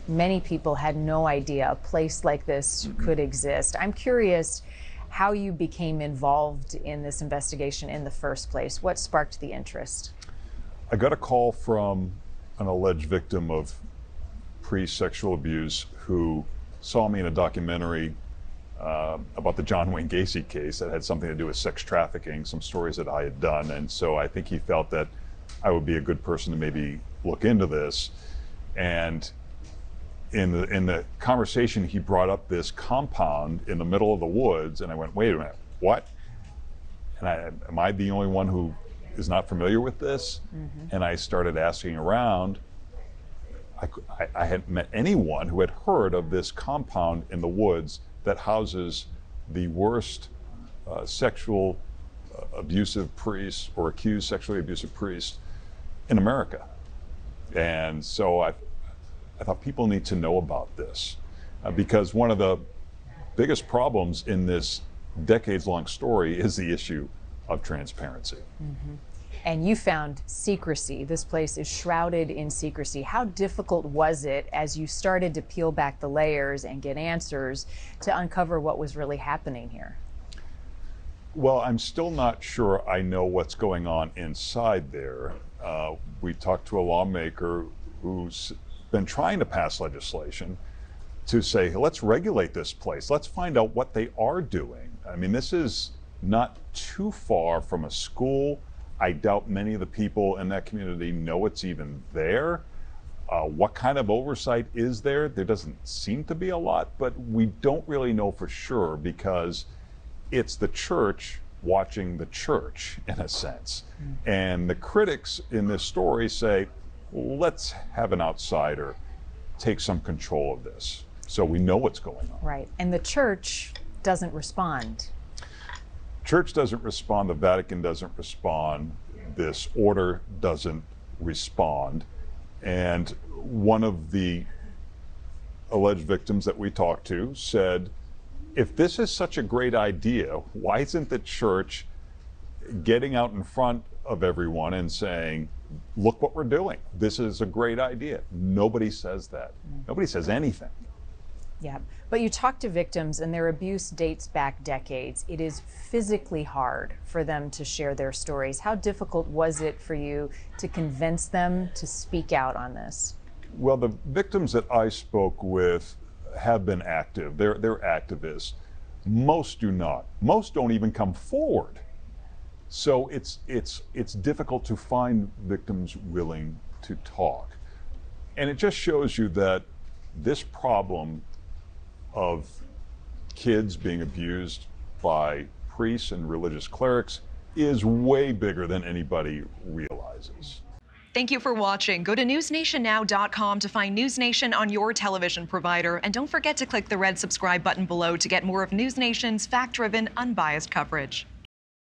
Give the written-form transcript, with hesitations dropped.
many people had no idea a place like this could exist. I'm curious how you became involved in this investigation in the first place. What sparked the interest? I got a call from an alleged victim of pre-sexual abuse who saw me in a documentary about the John Wayne Gacy case that had something to do with sex trafficking, some stories that I had done. And so I think he felt that I would be a good person to maybe look into this. And in the conversation, he brought up this compound in the middle of the woods, and I went, wait a minute, what? And am I the only one who is not familiar with this? And I started asking around. I hadn't met anyone who had heard of this compound in the woods that houses the worst sexual abusive priests or accused sexually abusive priests in America. And so I thought people need to know about this because one of the biggest problems in this decades-long story is the issue of transparency. And you found secrecy. This place is shrouded in secrecy. How difficult was it as you started to peel back the layers and get answers to uncover what was really happening here? Well, I'm still not sure I know what's going on inside there. We talked to a lawmaker who's been trying to pass legislation to say, let's regulate this place. Let's find out what they are doing. I mean, this is not too far from a school. I doubt many of the people in that community know it's even there. What kind of oversight is there? There doesn't seem to be a lot, but we don't really know for sure because it's the church watching the church in a sense. And the critics in this story say, let's have an outsider take some control of this so we know what's going on. Right, and the church doesn't respond. Church doesn't respond, the Vatican doesn't respond, this order doesn't respond. And one of the alleged victims that we talked to said, if this is such a great idea, why isn't the church getting out in front of everyone and saying, look what we're doing. This is a great idea. Nobody says that. Nobody says anything. Yeah, but you talk to victims and their abuse dates back decades. It is physically hard for them to share their stories. How difficult was it for you to convince them to speak out on this? Well, the victims that I spoke with have been active. They're activists. Most do not. Most don't even come forward. So it's difficult to find victims willing to talk. And it just shows you that this problem of kids being abused by priests and religious clerics is way bigger than anybody realizes. Thank you for watching. Go to newsnationnow.com to find News Nation on your television provider. And don't forget to click the red subscribe button below to get more of News Nation's fact-driven, unbiased coverage.